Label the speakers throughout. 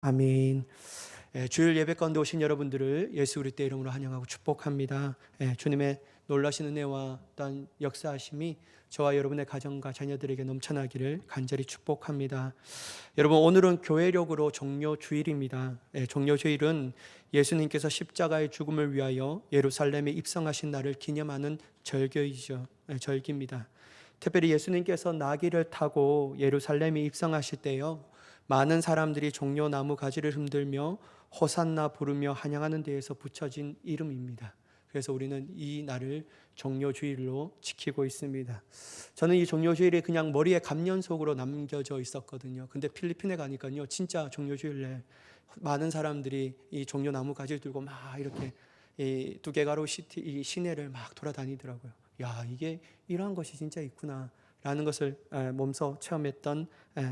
Speaker 1: 아멘. 주일 예배 가운데 오신 여러분들을 예수 그리스도의 이름으로 환영하고 축복합니다. 주님의 놀라신 은혜와 또한 역사하심이 저와 여러분의 가정과 자녀들에게 넘쳐나기를 간절히 축복합니다. 여러분, 오늘은 교회력으로 종료주일입니다. 종료주일은 예수님께서 십자가의 죽음을 위하여 예루살렘에 입성하신 날을 기념하는 절기이죠. 절기입니다. 특별히 예수님께서 나귀를 타고 예루살렘에 입성하실 때요, 많은 사람들이 종려나무 가지를 흔들며 호산나 부르며 환영하는 데에서 붙여진 이름입니다. 그래서 우리는 이 날을 종료주일로 지키고 있습니다. 저는 이 종료주일이 그냥 머리에 감년 속으로 남겨져 있었거든요. 근데 필리핀에 가니까요, 진짜 종료주일에 많은 사람들이 이 종려나무 가지를 들고 막 이렇게 이 두개가로 시티 이 시내를 막 돌아다니더라고요. 야, 이게 이러한 것이 진짜 있구나 라는 것을 몸소 체험했던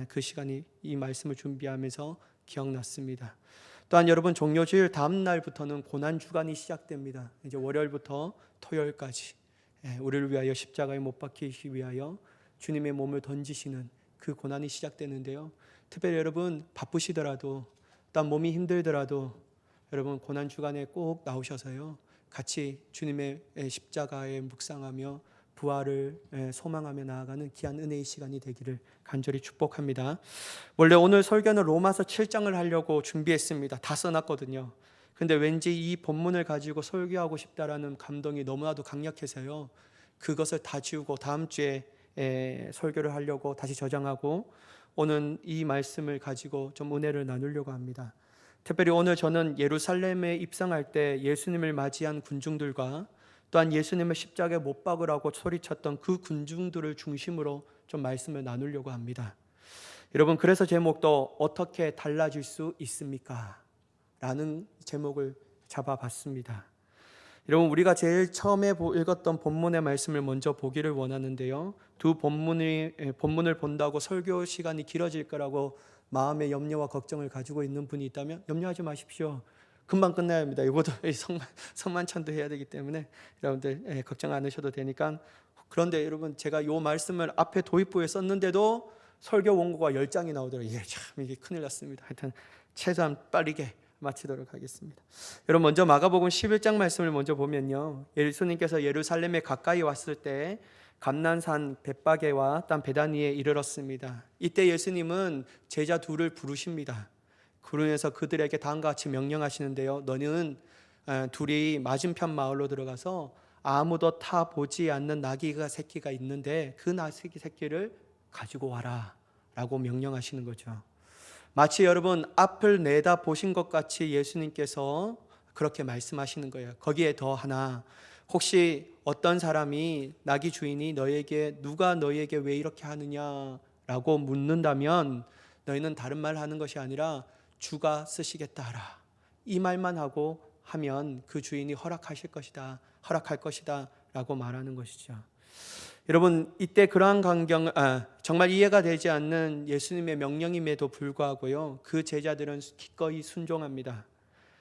Speaker 1: 그 시간이 이 말씀을 준비하면서 기억났습니다. 또한 여러분, 종료주일 다음 날부터는 고난주간이 시작됩니다. 이제 월요일부터 토요일까지 우리를 위하여 십자가에 못 박히기 위하여 주님의 몸을 던지시는 그 고난이 시작되는데요, 특별히 여러분 바쁘시더라도, 또한 몸이 힘들더라도 여러분 고난주간에 꼭 나오셔서요, 같이 주님의 십자가에 묵상하며 부활을 소망하며 나아가는 귀한 은혜의 시간이 되기를 간절히 축복합니다. 원래 오늘 설교는 로마서 7장을 하려고 준비했습니다. 다 써놨거든요. 근데 왠지 이 본문을 가지고 설교하고 싶다라는 감동이 너무나도 강력해서요, 그것을 다 지우고 다음 주에 설교를 하려고 다시 저장하고 오늘 이 말씀을 가지고 좀 은혜를 나누려고 합니다. 특별히 오늘 저는 예루살렘에 입성할 때 예수님을 맞이한 군중들과 또한 예수님을 십자가에 못 박으라고 소리쳤던 그 군중들을 중심으로 좀 말씀을 나누려고 합니다. 여러분, 그래서 제목도 어떻게 달라질 수 있습니까? 라는 제목을 잡아봤습니다. 여러분, 우리가 제일 처음에 읽었던 본문의 말씀을 먼저 보기를 원하는데요, 두 본문을 본다고 설교 시간이 길어질 거라고 마음의 염려와 걱정을 가지고 있는 분이 있다면 염려하지 마십시오. 금방 끝나야 합니다. 이것도 성만찬도 해야 되기 때문에 여러분들 걱정 안 하셔도 되니까. 그런데 여러분, 제가 이 말씀을 앞에 도입부에 썼는데도 설교 원고가 10장이 나오더라고요. 이게 큰일 났습니다. 하여튼 최소한 빠르게 마치도록 하겠습니다. 여러분, 먼저 마가복음 11장 말씀을 먼저 보면요, 예수님께서 예루살렘에 가까이 왔을 때 감난산 벳바게와 딴 베다니에 이르렀습니다. 이때 예수님은 제자 둘을 부르십니다. 그러면서 그들에게 다음과 같이 명령하시는데요, 너는 둘이 맞은편 마을로 들어가서 아무도 타 보지 않는 나귀가 새끼가 있는데 그 나귀 새끼를 가지고 와라 라고 명령하시는 거죠. 마치 여러분 앞을 내다 보신 것 같이 예수님께서 그렇게 말씀하시는 거예요. 거기에 더 하나, 혹시 어떤 사람이 나귀 주인이 누가 너희에게 왜 이렇게 하느냐라고 묻는다면 너희는 다른 말 하는 것이 아니라 주가 쓰시겠다 하라, 이 말만 하면 그 주인이 허락할 것이다 라고 말하는 것이죠. 여러분, 이때 그러한 정말 이해가 되지 않는 예수님의 명령임에도 불구하고요, 그 제자들은 기꺼이 순종합니다.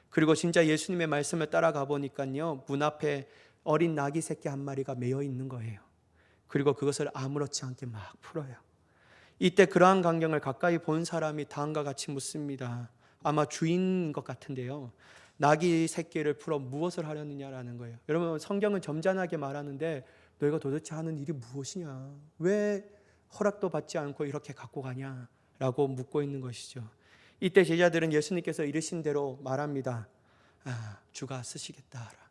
Speaker 1: 그리고 진짜 예수님의 말씀을 따라가 보니까요, 문 앞에 어린 나귀 새끼 한 마리가 매여 있는 거예요. 그리고 그것을 아무렇지 않게 막 풀어요. 이때 그러한 광경을 가까이 본 사람이 다음과 같이 묻습니다. 아마 주인인 것 같은데요, 나귀 새끼를 풀어 무엇을 하려느냐라는 거예요. 여러분, 성경은 점잖하게 말하는데 너희가 도대체 하는 일이 무엇이냐, 왜 허락도 받지 않고 이렇게 갖고 가냐 라고 묻고 있는 것이죠. 이때 제자들은 예수님께서 이르신 대로 말합니다. 주가 쓰시겠다 하라.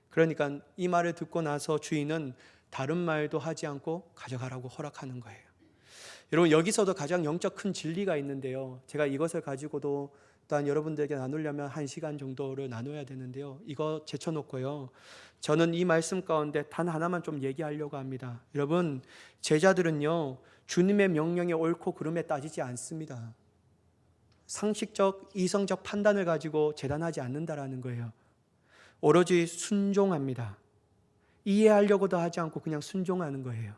Speaker 1: 그러니까 이 말을 듣고 나서 주인은 다른 말도 하지 않고 가져가라고 허락하는 거예요. 여러분, 여기서도 가장 영적 큰 진리가 있는데요, 제가 이것을 가지고도 또한 여러분들에게 나누려면 1시간 정도를 나눠야 되는데요, 이거 제쳐놓고요, 저는 이 말씀 가운데 단 하나만 좀 얘기하려고 합니다. 여러분, 제자들은요, 주님의 명령에 옳고 그름에 따지지 않습니다. 상식적, 이성적 판단을 가지고 재단하지 않는다라는 거예요. 오로지 순종합니다. 이해하려고도 하지 않고 그냥 순종하는 거예요.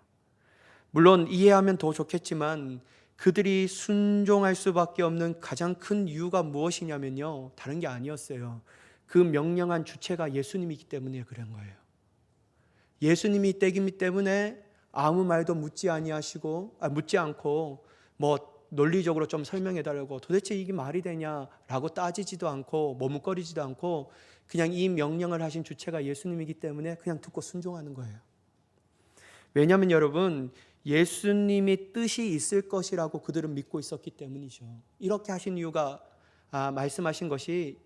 Speaker 1: 물론 이해하면 더 좋겠지만 그들이 순종할 수밖에 없는 가장 큰 이유가 무엇이냐면요, 다른 게 아니었어요. 그 명령한 주체가 예수님이기 때문에 그런 거예요. 예수님이 때이기 때문에 아무 말도 묻지 않고 논리적으로 좀 설명해 달라고 도대체 이게 말이 되냐라고 따지지도 않고 머뭇거리지도 않고 그냥 이 명령을 하신 주체가 예수님이기 때문에 그냥 듣고 순종하는 거예요. 왜냐하면 여러분, 예수님이 뜻이 있을 것이라고 그들은 믿고 있었기 때문이죠. 이렇게 하신 이유가 말씀하신 것이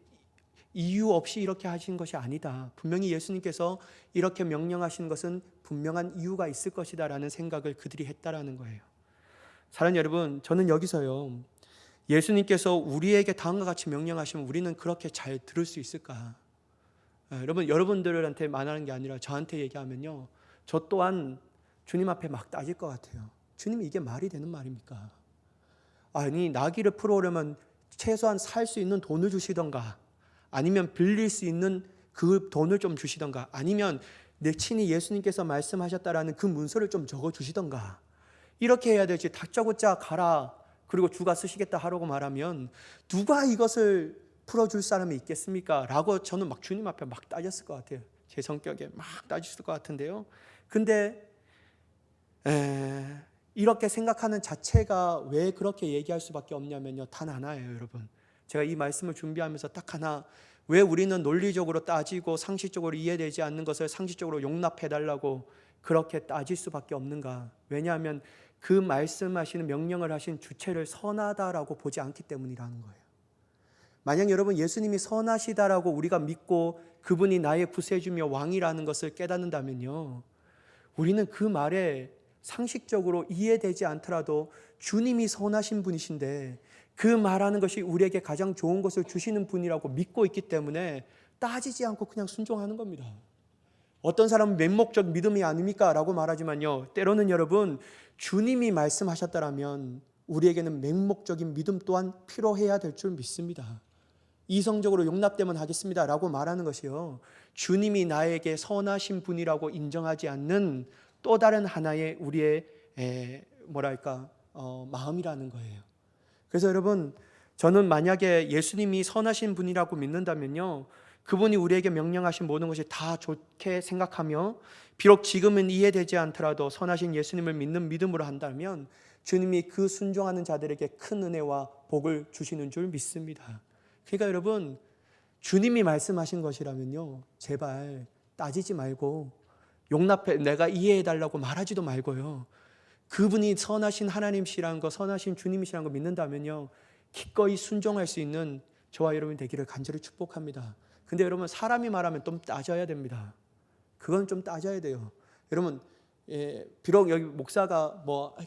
Speaker 1: 이유 없이 이렇게 하신 것이 아니다. 분명히 예수님께서 이렇게 명령하신 것은 분명한 이유가 있을 것이다 라는 생각을 그들이 했다라는 거예요. 사랑하는 여러분, 저는 여기서요, 예수님께서 우리에게 다음과 같이 명령하시면 우리는 그렇게 잘 들을 수 있을까? 여러분, 여러분들한테 말하는 게 아니라 저한테 얘기하면요, 저 또한 주님 앞에 막 따질 것 같아요. 주님, 이게 말이 되는 말입니까? 아니, 나귀를 풀어오려면 최소한 살 수 있는 돈을 주시던가, 아니면 빌릴 수 있는 그 돈을 좀 주시던가, 아니면 내 친히 예수님께서 말씀하셨다라는 그 문서를 좀 적어 주시던가, 이렇게 해야 될지 다짜고짜 가라 그리고 주가 쓰시겠다 하라고 말하면 누가 이것을 풀어줄 사람이 있겠습니까? 라고 저는 막 주님 앞에 막 따졌을 것 같아요. 제 성격에 막 따졌을 것 같은데요. 근데 이렇게 생각하는 자체가 왜 그렇게 얘기할 수밖에 없냐면요, 단 하나예요. 여러분, 제가 이 말씀을 준비하면서 딱 하나, 왜 우리는 논리적으로 따지고 상식적으로 이해되지 않는 것을 상식적으로 용납해달라고 그렇게 따질 수밖에 없는가? 왜냐하면 그 말씀하시는 명령을 하신 주체를 선하다라고 보지 않기 때문이라는 거예요. 만약 여러분 예수님이 선하시다라고 우리가 믿고 그분이 나의 구세주며 왕이라는 것을 깨닫는다면요, 우리는 그 말에 상식적으로 이해되지 않더라도 주님이 선하신 분이신데 그 말하는 것이 우리에게 가장 좋은 것을 주시는 분이라고 믿고 있기 때문에 따지지 않고 그냥 순종하는 겁니다. 어떤 사람은 맹목적 믿음이 아닙니까? 라고 말하지만요, 때로는 여러분, 주님이 말씀하셨다라면 우리에게는 맹목적인 믿음 또한 필요해야 될 줄 믿습니다. 이성적으로 용납되면 하겠습니다 라고 말하는 것이요, 주님이 나에게 선하신 분이라고 인정하지 않는 또 다른 하나의 우리의 마음이라는 거예요. 그래서 여러분, 저는 만약에 예수님이 선하신 분이라고 믿는다면요, 그분이 우리에게 명령하신 모든 것이 다 좋게 생각하며 비록 지금은 이해되지 않더라도 선하신 예수님을 믿는 믿음으로 한다면 주님이 그 순종하는 자들에게 큰 은혜와 복을 주시는 줄 믿습니다. 그러니까 여러분, 주님이 말씀하신 것이라면요, 제발 따지지 말고 용납해, 내가 이해해달라고 말하지도 말고요, 그분이 선하신 하나님이시라는 거, 선하신 주님이시라는 거 믿는다면요, 기꺼이 순종할 수 있는 저와 여러분이 되기를 간절히 축복합니다. 근데 여러분, 사람이 말하면 좀 따져야 됩니다. 그건 좀 따져야 돼요. 여러분, 비록 여기 목사가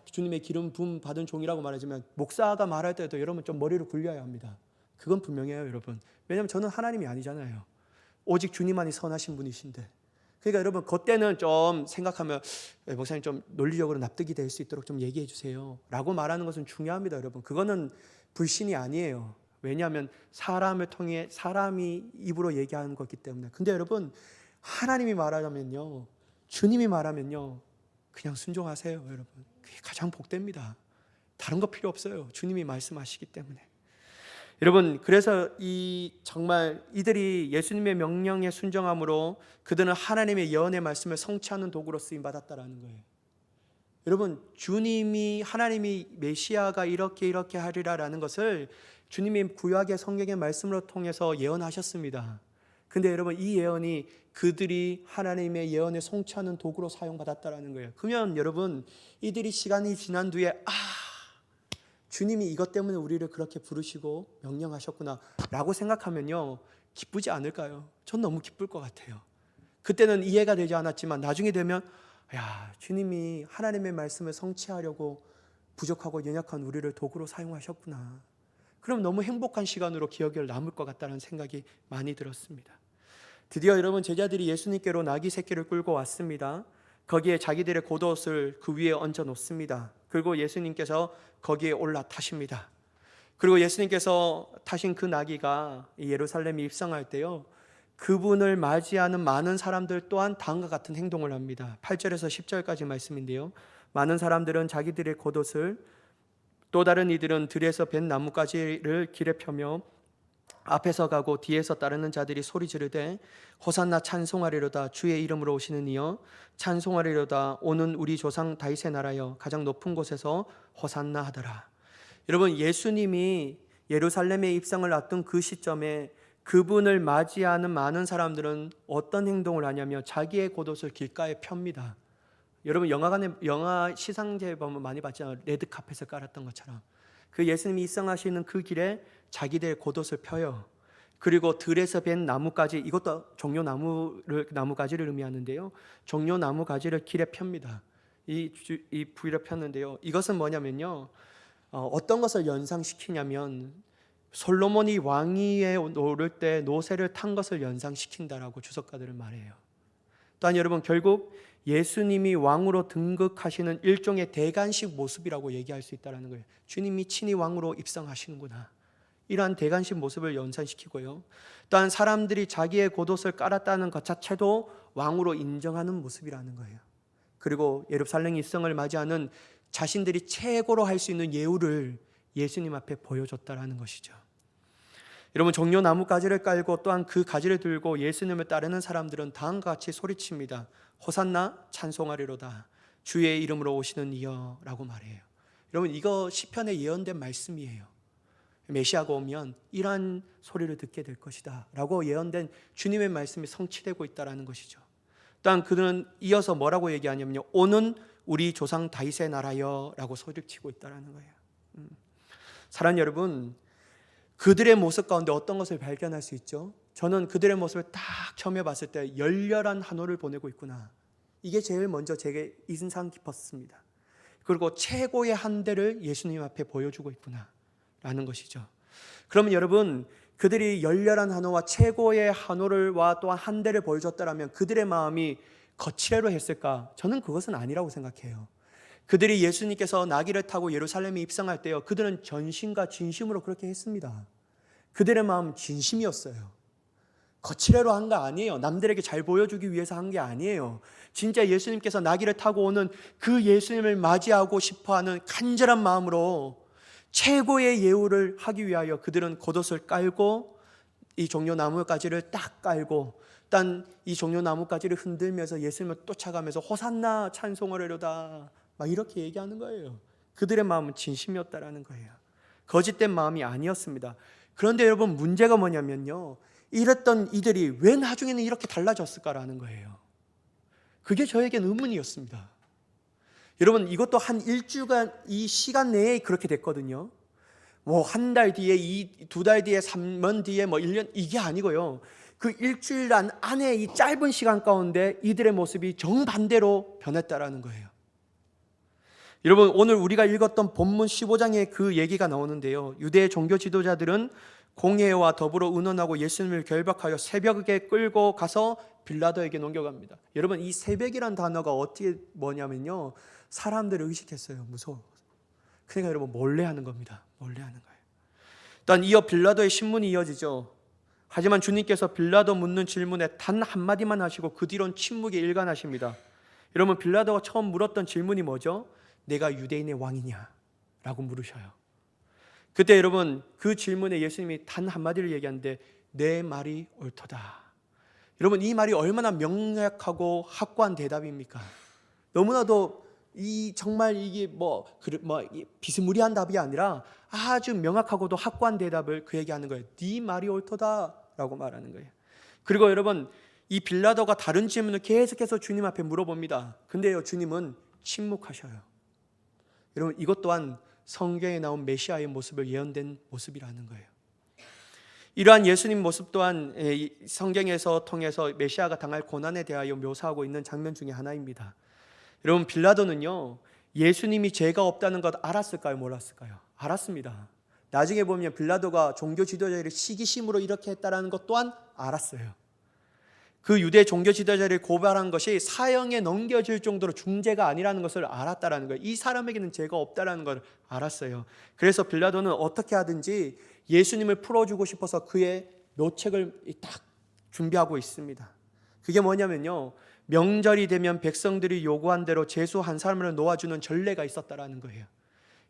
Speaker 1: 주님의 기름 부음 받은 종이라고 말하지만 목사가 말할 때도 여러분 좀 머리를 굴려야 합니다. 그건 분명해요, 여러분. 왜냐하면 저는 하나님이 아니잖아요. 오직 주님만이 선하신 분이신데. 그러니까 여러분, 그때는 좀 생각하면 목사님 좀 논리적으로 납득이 될 수 있도록 좀 얘기해 주세요 라고 말하는 것은 중요합니다. 여러분, 그거는 불신이 아니에요. 왜냐하면 사람을 통해 사람이 입으로 얘기하는 거기 때문에. 근데 여러분, 하나님이 말하면요, 주님이 말하면요, 그냥 순종하세요. 여러분, 그게 가장 복됩니다. 다른 거 필요 없어요. 주님이 말씀하시기 때문에. 여러분, 그래서 정말 이들이 예수님의 명령에 순종함으로 그들은 하나님의 예언의 말씀을 성취하는 도구로 쓰임 받았다라는 거예요. 여러분, 주님이, 하나님이 메시아가 이렇게 하리라라는 것을 주님이 구약의 성경의 말씀으로 통해서 예언하셨습니다. 근데 여러분, 이 예언이 그들이 하나님의 예언을 성취하는 도구로 사용받았다라는 거예요. 그러면 여러분, 이들이 시간이 지난 뒤에 주님이 이것 때문에 우리를 그렇게 부르시고 명령하셨구나 라고 생각하면요, 기쁘지 않을까요? 전 너무 기쁠 것 같아요. 그때는 이해가 되지 않았지만 나중에 되면 주님이 하나님의 말씀을 성취하려고 부족하고 연약한 우리를 도구로 사용하셨구나. 그럼 너무 행복한 시간으로 기억에 남을 것 같다는 생각이 많이 들었습니다. 드디어 여러분, 제자들이 예수님께로 나귀 새끼를 끌고 왔습니다. 거기에 자기들의 겉옷을 그 위에 얹어 놓습니다. 그리고 예수님께서 거기에 올라타십니다. 그리고 예수님께서 타신 그 나귀가 예루살렘에 입성할 때요, 그분을 맞이하는 많은 사람들 또한 다음과 같은 행동을 합니다. 8절에서 10절까지 말씀인데요, 많은 사람들은 자기들의 겉옷을, 또 다른 이들은 들에서 벤 나뭇가지를 길에 펴며 앞에서 가고 뒤에서 따르는 자들이 소리 지르되 호산나 찬송하리로다, 주의 이름으로 오시는 이여 찬송하리로다, 오는 우리 조상 다윗의 나라여 가장 높은 곳에서 호산나 하더라. 여러분, 예수님이 예루살렘에 입성을 앞둔 그 시점에 그분을 맞이하는 많은 사람들은 어떤 행동을 하냐면 자기의 겉옷을 길가에 펴니다. 여러분, 영화 시상제 보면 많이 봤잖아요. 레드카펫을 깔았던 것처럼. 그 예수님이 입성하시는 그 길에 자기들의 겉옷을 펴요. 그리고 들에서 벤 나뭇가지, 이것도 종려나무가지를 의미하는데요. 종려나무 가지를 길에 펴니다. 이 부위를 폈는데요. 이것은 뭐냐면요, 어떤 것을 연상시키냐면 솔로몬이 왕위에 오를 때 노새를 탄 것을 연상시킨다라고 주석가들은 말해요. 또한 여러분, 결국 예수님이 왕으로 등극하시는 일종의 대관식 모습이라고 얘기할 수 있다는 거예요. 주님이 친히 왕으로 입성하시는구나, 이러한 대관식 모습을 연상시키고요. 또한 사람들이 자기의 겉옷을 깔았다는 것 자체도 왕으로 인정하는 모습이라는 거예요. 그리고 예루살렘 입성을 맞이하는 자신들이 최고로 할 수 있는 예우를 예수님 앞에 보여줬다라는 것이죠. 여러분, 종려나무 가지를 깔고 또한 그 가지를 들고 예수님을 따르는 사람들은 다음과 같이 소리칩니다. 호산나, 찬송하리로다, 주의 이름으로 오시는 이여 라고 말해요. 여러분, 이거 시편에 예언된 말씀이에요. 메시아가 오면 이러한 소리를 듣게 될 것이다 라고 예언된 주님의 말씀이 성취되고 있다는 것이죠. 또한 그들은 이어서 뭐라고 얘기하냐면요, 오는 우리 조상 다윗의 나라여 라고 소리치고 있다는 거예요. 사랑하는 여러분, 그들의 모습 가운데 어떤 것을 발견할 수 있죠? 저는 그들의 모습을 딱 처음에 봤을 때 열렬한 한호를 보내고 있구나, 이게 제일 먼저 제게 인상 깊었습니다. 그리고 최고의 한대를 예수님 앞에 보여주고 있구나 라는 것이죠. 그러면 여러분, 그들이 열렬한 한호와 최고의 한호와 또한 한대를 보여줬다면 그들의 마음이 거칠애로 했을까? 저는 그것은 아니라고 생각해요. 그들이 예수님께서 나귀를 타고 예루살렘에 입성할 때요, 그들은 전심과 진심으로 그렇게 했습니다. 그들의 마음 진심이었어요. 거칠애로 한 거 아니에요. 남들에게 잘 보여주기 위해서 한 게 아니에요. 진짜 예수님께서 나귀를 타고 오는 그 예수님을 맞이하고 싶어하는 간절한 마음으로 최고의 예우를 하기 위하여 그들은 겉옷을 깔고 이 종려나무가지를 딱 깔고 딴 이 종려나무가지를 흔들면서 예수님을 쫓아가면서 호산나, 찬송하리로다 막 이렇게 얘기하는 거예요. 그들의 마음은 진심이었다라는 거예요. 거짓된 마음이 아니었습니다. 그런데 여러분, 문제가 뭐냐면요, 이랬던 이들이 왜 나중에는 이렇게 달라졌을까라는 거예요. 그게 저에게는 의문이었습니다. 여러분, 이것도 한 일주간 이 시간 내에 그렇게 됐거든요. 뭐 한 달 뒤에, 두 달 뒤에, 3년 뒤에, 뭐 1년, 이게 아니고요. 그 일주일 안에 이 짧은 시간 가운데 이들의 모습이 정반대로 변했다라는 거예요. 여러분, 오늘 우리가 읽었던 본문 15장에 그 얘기가 나오는데요, 유대 종교 지도자들은 공회와 더불어 의논하고 예수님을 결박하여 새벽에 끌고 가서 빌라도에게 넘겨갑니다. 여러분, 이 새벽이란 단어가 어떻게 뭐냐면요, 사람들을 의식했어요. 무서워. 그러니까 여러분, 몰래 하는 겁니다. 몰래 하는 거예요. 또한 이어 빌라도의 신문이 이어지죠. 하지만 주님께서 빌라도 묻는 질문에 단 한마디만 하시고 그 뒤로는 침묵에 일관하십니다. 여러분, 빌라도가 처음 물었던 질문이 뭐죠? 내가 유대인의 왕이냐? 라고 물으셔요. 그때 여러분, 그 질문에 예수님이 단 한마디를 얘기하는데 내 말이 옳도다. 여러분, 이 말이 얼마나 명확하고 확고한 대답입니까? 너무나도 정말 이게 비스무리한 답이 아니라 아주 명확하고도 확고한 대답을 그에게 하는 거예요. 네 말이 옳도다 라고 말하는 거예요. 그리고 여러분, 이 빌라도가 다른 질문을 계속해서 주님 앞에 물어봅니다. 근데요, 주님은 침묵하셔요. 여러분, 이것 또한 성경에 나온 메시아의 모습을 예언된 모습이라는 거예요. 이러한 예수님 모습 또한 성경에서 통해서 메시아가 당할 고난에 대하여 묘사하고 있는 장면 중에 하나입니다. 여러분, 빌라도는요, 예수님이 죄가 없다는 것 알았을까요? 몰랐을까요? 알았습니다. 나중에 보면 빌라도가 종교 지도자를 시기심으로 이렇게 했다는 것 또한 알았어요. 그 유대 종교 지도자를 고발한 것이 사형에 넘겨질 정도로 중죄가 아니라는 것을 알았다라는 거예요. 이 사람에게는 죄가 없다라는 걸 알았어요. 그래서 빌라도는 어떻게 하든지 예수님을 풀어주고 싶어서 그의 묘책을 딱 준비하고 있습니다. 그게 뭐냐면요, 명절이 되면 백성들이 요구한 대로 죄수 한 사람을 놓아주는 전례가 있었다라는 거예요.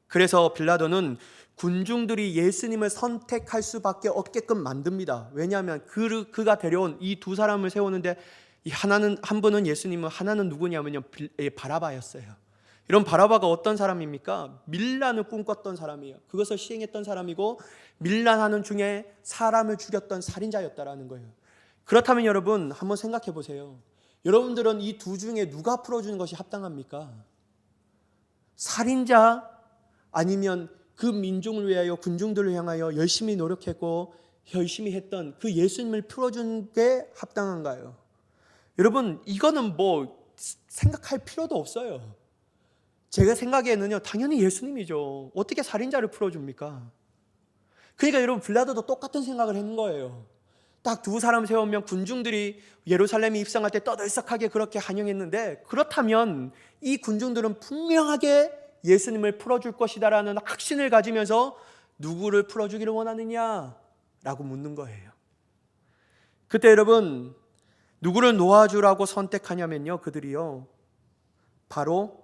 Speaker 1: 그래서 빌라도는 군중들이 예수님을 선택할 수밖에 없게끔 만듭니다. 왜냐하면 그가 데려온 이 두 사람을 세우는데 한 분은 예수님은, 하나는 누구냐면요, 바라바였어요. 이런 바라바가 어떤 사람입니까? 밀란을 꿈꿨던 사람이에요. 그것을 시행했던 사람이고 밀란하는 중에 사람을 죽였던 살인자였다라는 거예요. 그렇다면 여러분 한번 생각해 보세요. 여러분들은 이 두 중에 누가 풀어주는 것이 합당합니까? 살인자 아니면 그 민중을 위하여 군중들을 향하여 열심히 노력했고 열심히 했던 그 예수님을 풀어준 게 합당한가요? 여러분 이거는 뭐 생각할 필요도 없어요. 제가 생각에는요 당연히 예수님이죠. 어떻게 살인자를 풀어줍니까? 그러니까 여러분 빌라도도 똑같은 생각을 했는 거예요. 딱 두 사람 세우면 군중들이 예루살렘에 입성할 때 떠들썩하게 그렇게 환영했는데, 그렇다면 이 군중들은 분명하게 예수님을 풀어줄 것이다라는 확신을 가지면서 누구를 풀어주기를 원하느냐라고 묻는 거예요. 그때 여러분 누구를 놓아주라고 선택하냐면요, 그들이요 바로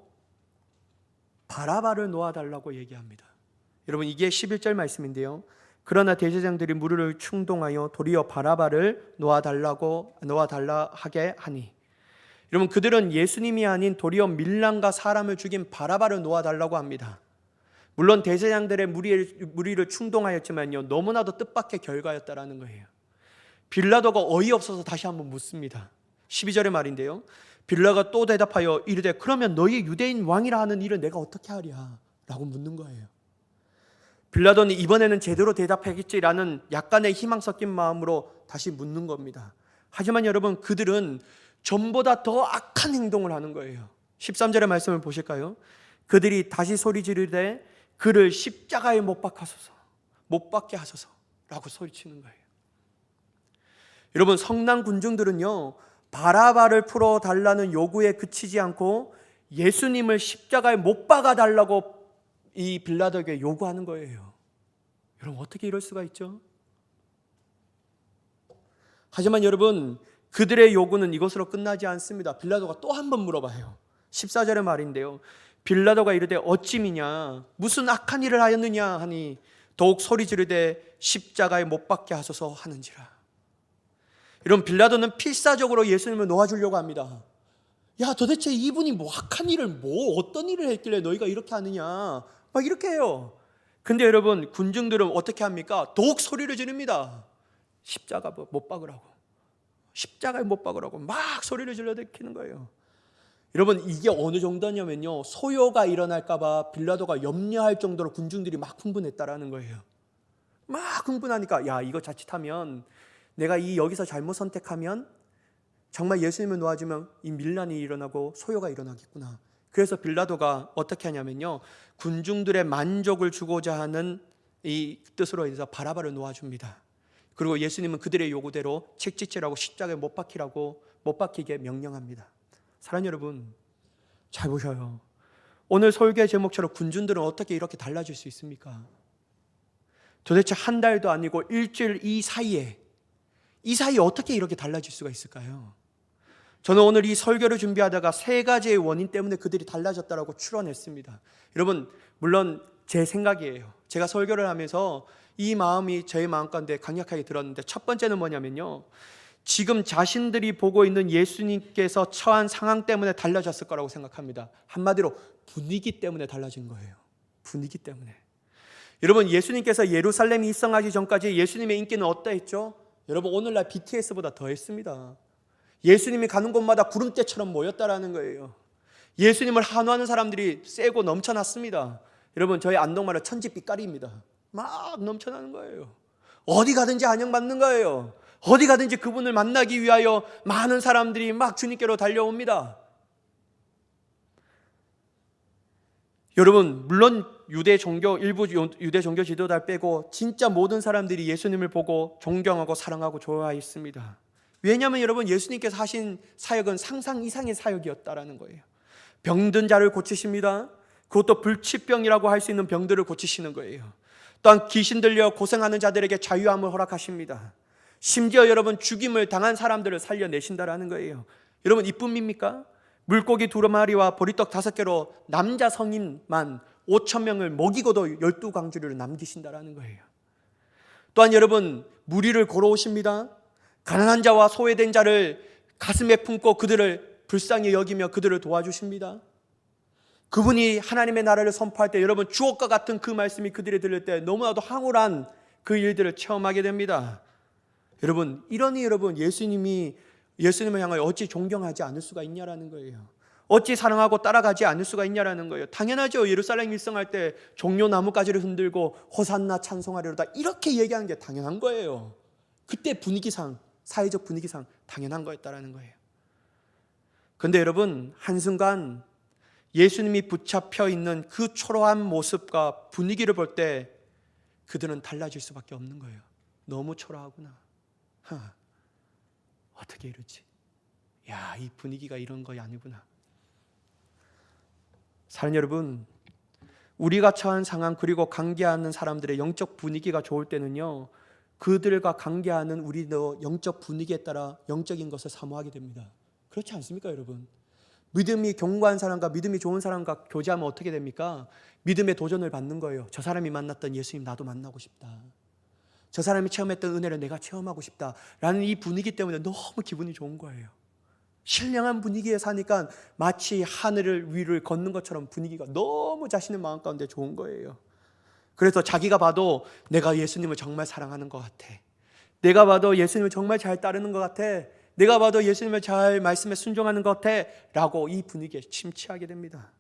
Speaker 1: 바라바를 놓아달라고 얘기합니다. 여러분 이게 11절 말씀인데요. 그러나 대제장들이 무리를 충동하여 도리어 바라바를 놓아달라 하게 하니, 여러분 그들은 예수님이 아닌 도리어 밀란과 사람을 죽인 바라바를 놓아달라고 합니다. 물론 대제장들의 무리를 충동하였지만요 너무나도 뜻밖의 결과였다라는 거예요. 빌라도가 어이없어서 다시 한번 묻습니다. 12절의 말인데요. 빌라가 또 대답하여 이르되 그러면 너희 유대인 왕이라 하는 일을 내가 어떻게 하랴? 라고 묻는 거예요. 빌라도는 이번에는 제대로 대답하겠지라는 약간의 희망 섞인 마음으로 다시 묻는 겁니다. 하지만 여러분 그들은 전보다 더 악한 행동을 하는 거예요. 13절의 말씀을 보실까요? 그들이 다시 소리 지르되 그를 십자가에 못 박게 하소서 라고 소리치는 거예요. 여러분 성난 군중들은요 바라바를 풀어달라는 요구에 그치지 않고 예수님을 십자가에 못 박아달라고 이 빌라도에게 요구하는 거예요. 여러분 어떻게 이럴 수가 있죠? 하지만 여러분 그들의 요구는 이것으로 끝나지 않습니다. 빌라도가 또 한 번 물어봐요. 14절의 말인데요. 빌라도가 이르되 어찌미냐 무슨 악한 일을 하였느냐 하니 더욱 소리 지르되 십자가에 못 박게 하소서 하는지라. 이런 빌라도는 필사적으로 예수님을 놓아주려고 합니다. 야 도대체 이분이 뭐 악한 일을 어떤 일을 했길래 너희가 이렇게 하느냐 막 이렇게 해요. 근데 여러분 군중들은 어떻게 합니까? 더욱 소리를 지릅니다. 십자가 못 박으라고, 십자가에 못 박으라고 막 소리를 질러대키는 거예요. 여러분 이게 어느 정도냐면요 소요가 일어날까 봐 빌라도가 염려할 정도로 군중들이 막 흥분했다라는 거예요. 막 흥분하니까 야 이거 자칫하면 내가 여기서 잘못 선택하면 정말 예수님을 놓아주면 이 밀란이 일어나고 소요가 일어나겠구나. 그래서 빌라도가 어떻게 하냐면요 군중들의 만족을 주고자 하는 이 뜻으로 인해서 바라바를 놓아줍니다. 그리고 예수님은 그들의 요구대로 채찍질하고 십자가에 못 박히게 명령합니다. 사랑하는 여러분 잘 보셔요. 오늘 설교의 제목처럼 군중들은 어떻게 이렇게 달라질 수 있습니까? 도대체 한 달도 아니고 일주일 이 사이에 어떻게 이렇게 달라질 수가 있을까요? 저는 오늘 이 설교를 준비하다가 세 가지의 원인 때문에 그들이 달라졌다라고 추론했습니다. 여러분 물론 제 생각이에요. 제가 설교를 하면서 이 마음이 저의 마음 가운데 강력하게 들었는데, 첫 번째는 뭐냐면요 지금 자신들이 보고 있는 예수님께서 처한 상황 때문에 달라졌을 거라고 생각합니다. 한마디로 분위기 때문에 달라진 거예요. 분위기 때문에. 여러분 예수님께서 예루살렘에 입성하기 전까지 예수님의 인기는 어떠했죠? 여러분 오늘날 BTS보다 더했습니다. 예수님이 가는 곳마다 구름대처럼 모였다라는 거예요. 예수님을 환호하는 사람들이 세고 넘쳐났습니다. 여러분 저희 안동마을 천지빛깔이입니다. 막 넘쳐나는 거예요. 어디 가든지 환영받는 거예요. 어디 가든지 그분을 만나기 위하여 많은 사람들이 막 주님께로 달려옵니다. 여러분 물론 일부 유대 종교 지도자를 빼고 진짜 모든 사람들이 예수님을 보고 존경하고 사랑하고 좋아했습니다. 왜냐하면 여러분 예수님께서 하신 사역은 상상 이상의 사역이었다라는 거예요. 병든 자를 고치십니다. 그것도 불치병이라고 할 수 있는 병들을 고치시는 거예요. 또한 귀신 들려 고생하는 자들에게 자유함을 허락하십니다. 심지어 여러분 죽임을 당한 사람들을 살려내신다라는 거예요. 여러분 이뿐입니까? 물고기 2마리와 보리떡 5개로 남자 성인만 5,000명을 먹이고도 12광주리를 남기신다라는 거예요. 또한 여러분 무리를 걸어오십니다. 가난한 자와 소외된 자를 가슴에 품고 그들을 불쌍히 여기며 그들을 도와주십니다. 그분이 하나님의 나라를 선포할 때 여러분 주옥과 같은 그 말씀이 그들에 들릴 때 너무나도 황홀한 그 일들을 체험하게 됩니다. 여러분 이러니 여러분 예수님을 향하여 어찌 존경하지 않을 수가 있냐라는 거예요. 어찌 사랑하고 따라가지 않을 수가 있냐라는 거예요. 당연하죠. 예루살렘 일성할 때 종려 나뭇가지를 흔들고 호산나 찬송하리로다 이렇게 얘기하는 게 당연한 거예요. 그때 분위기상 사회적 분위기상 당연한 거였다라는 거예요. 그런데 여러분 한순간 예수님이 붙잡혀 있는 그 초라한 모습과 분위기를 볼 때 그들은 달라질 수밖에 없는 거예요. 너무 초라하구나. 어떻게 이러지? 야, 이 분위기가 이런 거 아니구나. 사랑하는 여러분, 우리가 처한 상황 그리고 관계하는 사람들의 영적 분위기가 좋을 때는요, 그들과 관계하는 우리도 영적 분위기에 따라 영적인 것을 사모하게 됩니다. 그렇지 않습니까, 여러분? 믿음이 견고한 사람과 믿음이 좋은 사람과 교제하면 어떻게 됩니까? 믿음의 도전을 받는 거예요. 저 사람이 만났던 예수님 나도 만나고 싶다. 저 사람이 체험했던 은혜를 내가 체험하고 싶다 라는 이 분위기 때문에 너무 기분이 좋은 거예요. 신령한 분위기에 사니까 마치 하늘을 위를 걷는 것처럼 분위기가 너무 자신의 마음 가운데 좋은 거예요. 그래서 자기가 봐도 내가 예수님을 정말 사랑하는 것 같아. 내가 봐도 예수님을 정말 잘 따르는 것 같아. 내가 봐도 예수님을 잘 말씀에 순종하는 것 같아 라고 이 분위기에 침취하게 됩니다.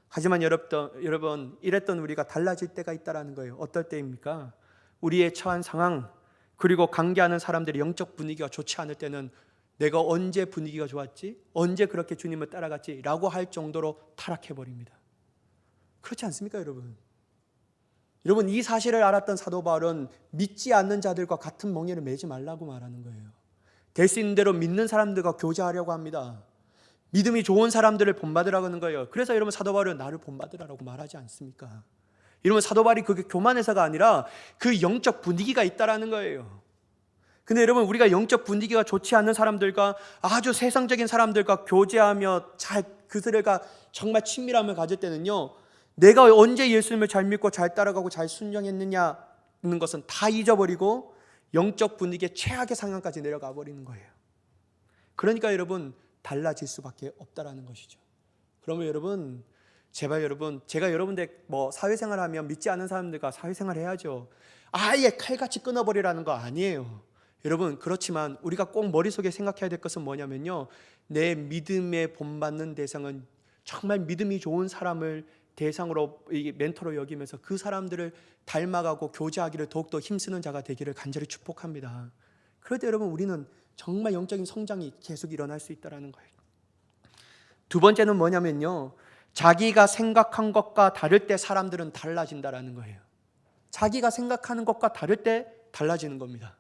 Speaker 1: 하지만 여러분 이랬던 우리가 달라질 때가 있다는 거예요. 어떨 때입니까? 우리의 처한 상황 그리고 관계하는 사람들의 영적 분위기가 좋지 않을 때는 내가 언제 분위기가 좋았지? 언제 그렇게 주님을 따라갔지? 라고 할 정도로 타락해버립니다. 그렇지 않습니까, 여러분? 여러분 이 사실을 알았던 사도 바울은 믿지 않는 자들과 같은 멍에를 매지 말라고 말하는 거예요. 될 수 있는 대로 믿는 사람들과 교제하려고 합니다. 믿음이 좋은 사람들을 본받으라고 하는 거예요. 그래서 여러분 사도 바울은 나를 본받으라고 말하지 않습니까? 여러분 사도 바울이 그게 교만해서가 아니라 그 영적 분위기가 있다라는 거예요. 근데 여러분 우리가 영적 분위기가 좋지 않은 사람들과 아주 세상적인 사람들과 교제하며 그들과 정말 친밀함을 가질 때는요, 내가 언제 예수님을 잘 믿고 잘 따라가고 잘 순종했느냐는 것은 다 잊어버리고 영적 분위기의 최악의 상황까지 내려가 버리는 거예요. 그러니까 여러분 달라질 수밖에 없다라는 것이죠. 그러면 여러분 제발 여러분 제가 여러분들 사회생활하면 믿지 않는 사람들과 사회생활 해야죠. 아예 칼같이 끊어버리라는 거 아니에요. 여러분 그렇지만 우리가 꼭 머릿속에 생각해야 될 것은 뭐냐면요, 내 믿음에 본받는 대상은 정말 믿음이 좋은 사람을 대상으로 멘토로 여기면서 그 사람들을 닮아가고 교제하기를 더욱더 힘쓰는 자가 되기를 간절히 축복합니다. 그럴 때 여러분 우리는 정말 영적인 성장이 계속 일어날 수 있다는 거예요. 두 번째는 뭐냐면요, 자기가 생각한 것과 다를 때 사람들은 달라진다는 거예요. 자기가 생각하는 것과 다를 때 달라지는 겁니다.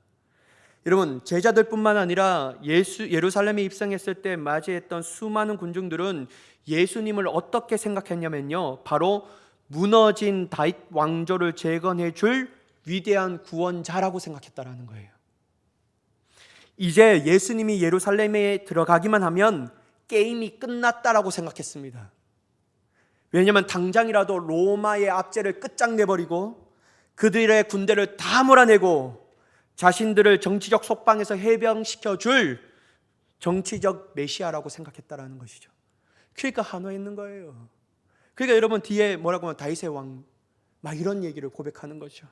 Speaker 1: 여러분 제자들뿐만 아니라 예루살렘에 입성했을 때 맞이했던 수많은 군중들은 예수님을 어떻게 생각했냐면요, 바로 무너진 다윗 왕조를 재건해 줄 위대한 구원자라고 생각했다라는 거예요. 이제 예수님이 예루살렘에 들어가기만 하면 게임이 끝났다라고 생각했습니다. 왜냐하면 당장이라도 로마의 압제를 끝장내버리고 그들의 군대를 다 몰아내고 자신들을 정치적 속방에서 해방시켜 줄 정치적 메시아라고 생각했다라는 것이죠. 그러니까 한화했는 거예요. 그러니까 여러분 뒤에 뭐라고 하면 다윗의 왕 막 이런 얘기를 고백하는 거죠.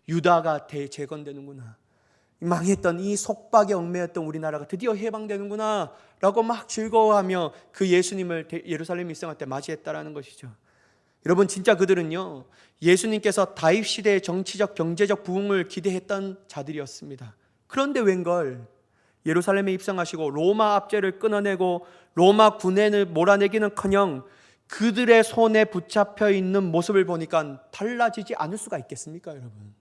Speaker 1: 유다가 재건되는구나, 망했던 이 속박에 얽매였던 우리나라가 드디어 해방되는구나 라고 막 즐거워하며 그 예수님을 예루살렘에 입성할 때 맞이했다라는 것이죠. 여러분 진짜 그들은요, 예수님께서 다윗 시대의 정치적 경제적 부흥을 기대했던 자들이었습니다. 그런데 웬걸 예루살렘에 입성하시고 로마 압제를 끊어내고 로마 군인을 몰아내기는커녕 그들의 손에 붙잡혀 있는 모습을 보니까 달라지지 않을 수가 있겠습니까, 여러분?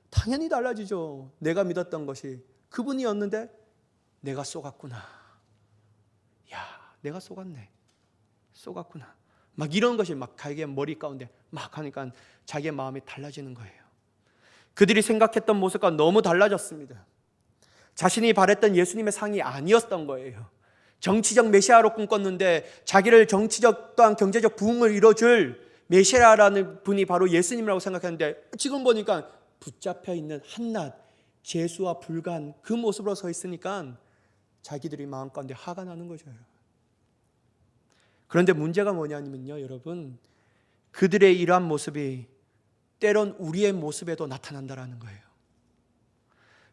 Speaker 1: 당연히 달라지죠. 내가 믿었던 것이 그분이었는데 내가 쏘갔구나. 야, 내가 쏘갔구나. 막 이런 것이 막 자기의 머리 가운데 막 하니까 자기의 마음이 달라지는 거예요. 그들이 생각했던 모습과 너무 달라졌습니다. 자신이 바랬던 예수님의 상이 아니었던 거예요. 정치적 메시아로 꿈꿨는데 자기를 정치적 또한 경제적 부흥을 이뤄줄 메시아라는 분이 바로 예수님이라고 생각했는데 지금 보니까 붙잡혀 있는 한낱 죄수와 불가한 그 모습으로 서 있으니까 자기들이 마음 가운데 화가 나는 거죠. 그런데 문제가 뭐냐면요, 여러분, 그들의 이러한 모습이 때론 우리의 모습에도 나타난다라는 거예요.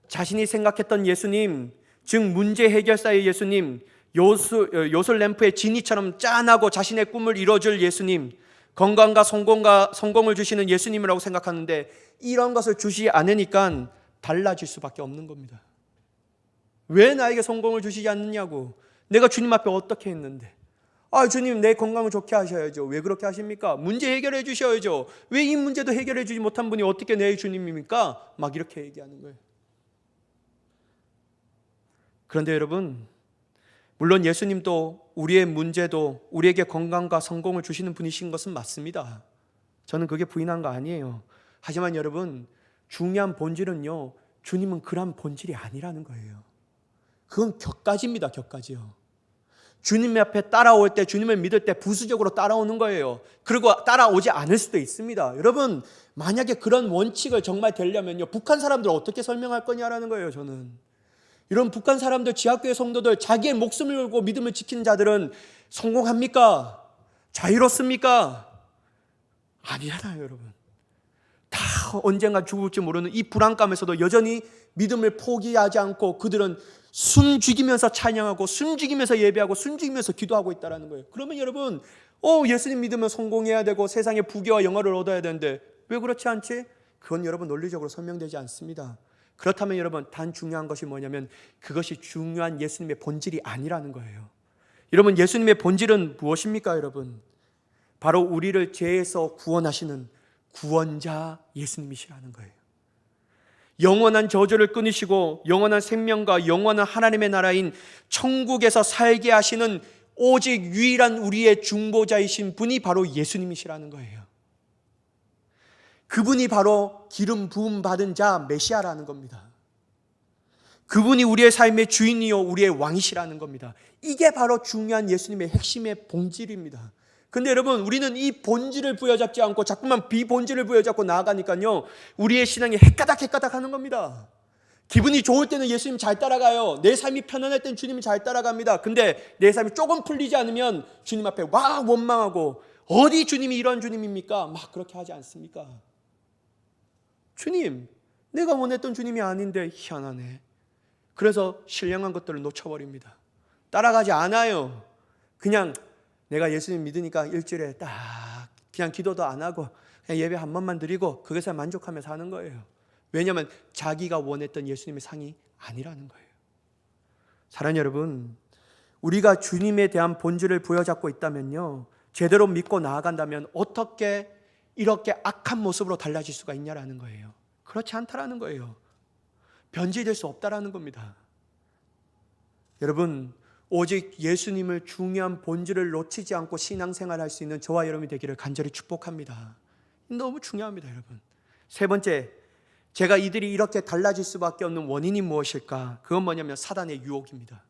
Speaker 1: 자신이 생각했던 예수님, 즉 문제 해결사의 예수님, 요술램프의 지니처럼 짠하고 자신의 꿈을 이뤄줄 예수님, 건강과 성공을 주시는 예수님이라고 생각하는데 이런 것을 주시지 않으니까 달라질 수밖에 없는 겁니다. 왜 나에게 성공을 주시지 않느냐고. 내가 주님 앞에 어떻게 했는데. 주님 내 건강을 좋게 하셔야죠. 왜 그렇게 하십니까? 문제 해결해 주셔야죠. 왜 이 문제도 해결해 주지 못한 분이 어떻게 내 주님입니까? 막 이렇게 얘기하는 거예요. 그런데 여러분, 물론 예수님도 우리의 문제도 우리에게 건강과 성공을 주시는 분이신 것은 맞습니다. 저는 그게 부인한 거 아니에요. 하지만 여러분, 중요한 본질은요, 주님은 그런 본질이 아니라는 거예요. 그건 격가지입니다. 격가지요. 주님 앞에 따라올 때, 주님을 믿을 때 부수적으로 따라오는 거예요. 그리고 따라오지 않을 수도 있습니다. 여러분, 만약에 그런 원칙을 정말 되려면요, 북한 사람들 어떻게 설명할 거냐라는 거예요. 저는 이런 북한 사람들, 지하교회 성도들, 자기의 목숨을 걸고 믿음을 지키는 자들은 성공합니까? 자유롭습니까? 아니잖아요, 여러분. 다 언젠가 죽을지 모르는 이 불안감에서도 여전히 믿음을 포기하지 않고 그들은 숨죽이면서 찬양하고 숨죽이면서 예배하고 숨죽이면서 기도하고 있다는 거예요. 그러면 여러분, 예수님 믿으면 성공해야 되고 세상의 부귀와 영화를 얻어야 되는데 왜 그렇지 않지? 그건 여러분 논리적으로 설명되지 않습니다. 그렇다면 여러분, 단 중요한 것이 뭐냐면 그것이 중요한 예수님의 본질이 아니라는 거예요. 여러분, 예수님의 본질은 무엇입니까, 여러분? 바로 우리를 죄에서 구원하시는 구원자 예수님이시라는 거예요. 영원한 저주를 끊으시고 영원한 생명과 영원한 하나님의 나라인 천국에서 살게 하시는 오직 유일한 우리의 중보자이신 분이 바로 예수님이시라는 거예요. 그분이 바로 기름 부음 받은 자 메시아라는 겁니다. 그분이 우리의 삶의 주인이요 우리의 왕이시라는 겁니다. 이게 바로 중요한 예수님의 핵심의 본질입니다. 근데 여러분, 우리는 이 본질을 부여잡지 않고 자꾸만 비본질을 부여잡고 나아가니까요, 우리의 신앙이 헷가닥 하는 겁니다. 기분이 좋을 때는 예수님 잘 따라가요. 내 삶이 편안할 때는 주님 잘 따라갑니다. 근데 내 삶이 조금 풀리지 않으면 주님 앞에 원망하고, 어디 주님이 이런 주님입니까? 막 그렇게 하지 않습니까? 주님, 내가 원했던 주님이 아닌데 희한하네. 그래서 신령한 것들을 놓쳐버립니다. 따라가지 않아요. 그냥 내가 예수님 믿으니까 일주일에 딱 그냥 기도도 안 하고 그냥 예배 한 번만 드리고 그것에 만족하며 사는 거예요. 왜냐하면 자기가 원했던 예수님의 상이 아니라는 거예요. 사랑하는 여러분, 우리가 주님에 대한 본질을 부여잡고 있다면요, 제대로 믿고 나아간다면 어떻게 이렇게 악한 모습으로 달라질 수가 있냐라는 거예요. 그렇지 않다라는 거예요. 변질될 수 없다라는 겁니다. 여러분, 오직 예수님을 중요한 본질을 놓치지 않고 신앙생활을 할 수 있는 저와 여러분이 되기를 간절히 축복합니다. 너무 중요합니다, 여러분. 세 번째, 제가 이들이 이렇게 달라질 수밖에 없는 원인이 무엇일까? 그건 뭐냐면 사단의 유혹입니다.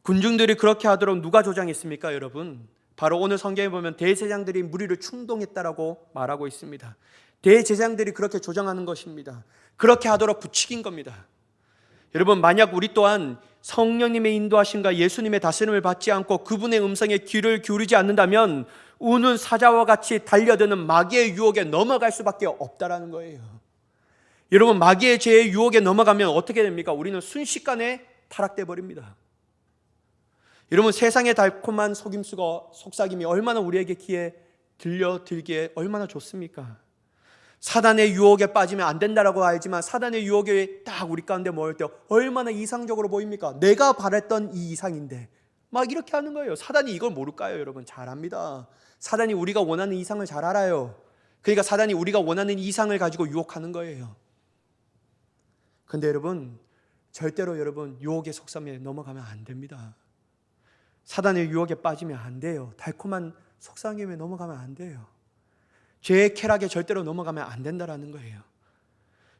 Speaker 1: 군중들이 그렇게 하도록 누가 조장했습니까, 여러분? 바로 오늘 성경에 보면 대제사장들이 무리를 충동했다라고 말하고 있습니다. 대제사장들이 그렇게 조장하는 것입니다. 그렇게 하도록 부추긴 겁니다. 여러분, 만약 우리 또한 성령님의 인도하심과 예수님의 다스림을 받지 않고 그분의 음성에 귀를 기울이지 않는다면 우는 사자와 같이 달려드는 마귀의 유혹에 넘어갈 수밖에 없다라는 거예요. 여러분, 마귀의 죄의 유혹에 넘어가면 어떻게 됩니까? 우리는 순식간에 타락돼 버립니다. 여러분, 세상의 달콤한 속삭임이 얼마나 우리에게 귀에 들기에 얼마나 좋습니까? 사단의 유혹에 빠지면 안 된다라고 알지만 사단의 유혹에 딱 우리 가운데 모일 때 얼마나 이상적으로 보입니까? 내가 바랬던 이 이상인데 막 이렇게 하는 거예요. 사단이 이걸 모를까요, 여러분? 잘 압니다. 사단이 우리가 원하는 이상을 잘 알아요. 그러니까 사단이 우리가 원하는 이상을 가지고 유혹하는 거예요. 그런데 여러분, 절대로 여러분 유혹의 속삼에 넘어가면 안 됩니다. 사단의 유혹에 빠지면 안 돼요. 달콤한 속삭임에 넘어가면 안 돼요. 죄의 쾌락에 절대로 넘어가면 안 된다라는 거예요.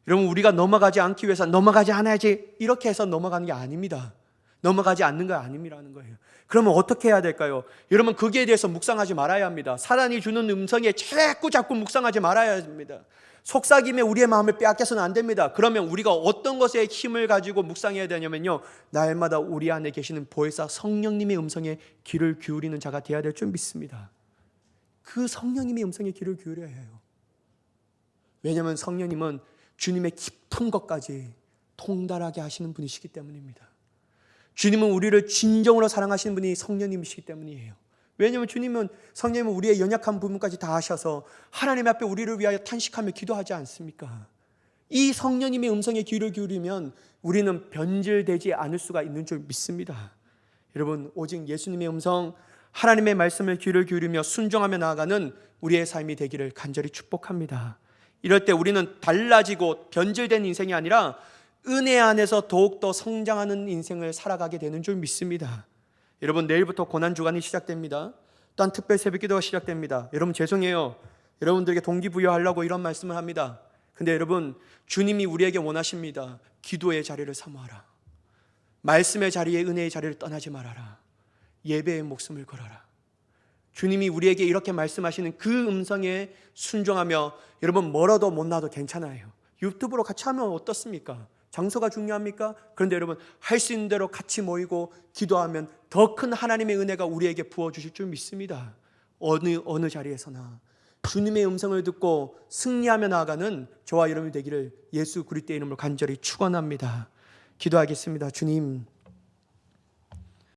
Speaker 1: 여러분, 우리가 넘어가지 않기 위해서 넘어가지 않아야지 이렇게 해서 넘어가는 게 아닙니다. 넘어가지 않는 거 아님이라는 거예요. 그러면 어떻게 해야 될까요? 여러분, 거기에 대해서 묵상하지 말아야 합니다. 사단이 주는 음성에 자꾸 묵상하지 말아야 합니다. 속삭임에 우리의 마음을 빼앗겨서는 안 됩니다. 그러면 우리가 어떤 것에 힘을 가지고 묵상해야 되냐면요, 날마다 우리 안에 계시는 보혜사 성령님의 음성에 귀를 기울이는 자가 되어야 될 줄 믿습니다. 그 성령님의 음성에 귀를 기울여야 해요. 왜냐하면 성령님은 주님의 깊은 것까지 통달하게 하시는 분이시기 때문입니다. 주님은 우리를 진정으로 사랑하시는 분이 성령님이시기 때문이에요. 왜냐하면 성령님은 우리의 연약한 부분까지 다 아셔서 하나님 앞에 우리를 위하여 탄식하며 기도하지 않습니까? 이 성령님의 음성에 귀를 기울이면 우리는 변질되지 않을 수가 있는 줄 믿습니다. 여러분, 오직 예수님의 음성, 하나님의 말씀을 귀를 기울이며 순종하며 나아가는 우리의 삶이 되기를 간절히 축복합니다. 이럴 때 우리는 달라지고 변질된 인생이 아니라 은혜 안에서 더욱더 성장하는 인생을 살아가게 되는 줄 믿습니다. 여러분, 내일부터 고난주간이 시작됩니다. 또한 특별 새벽기도가 시작됩니다. 여러분, 죄송해요. 여러분들에게 동기부여하려고 이런 말씀을 합니다. 근데 여러분, 주님이 우리에게 원하십니다. 기도의 자리를 사모하라. 말씀의 자리에 은혜의 자리를 떠나지 말아라. 예배의 목숨을 걸어라. 주님이 우리에게 이렇게 말씀하시는 그 음성에 순종하며, 여러분, 멀어도 못 나도 괜찮아요. 유튜브로 같이 하면 어떻습니까? 장소가 중요합니까? 그런데 여러분, 할 수 있는 대로 같이 모이고 기도하면 더 큰 하나님의 은혜가 우리에게 부어주실 줄 믿습니다. 어느 자리에서나 주님의 음성을 듣고 승리하며 나아가는 저와 여러분이 되기를 예수 그리스도의 이름으로 간절히 축원합니다. 기도하겠습니다. 주님,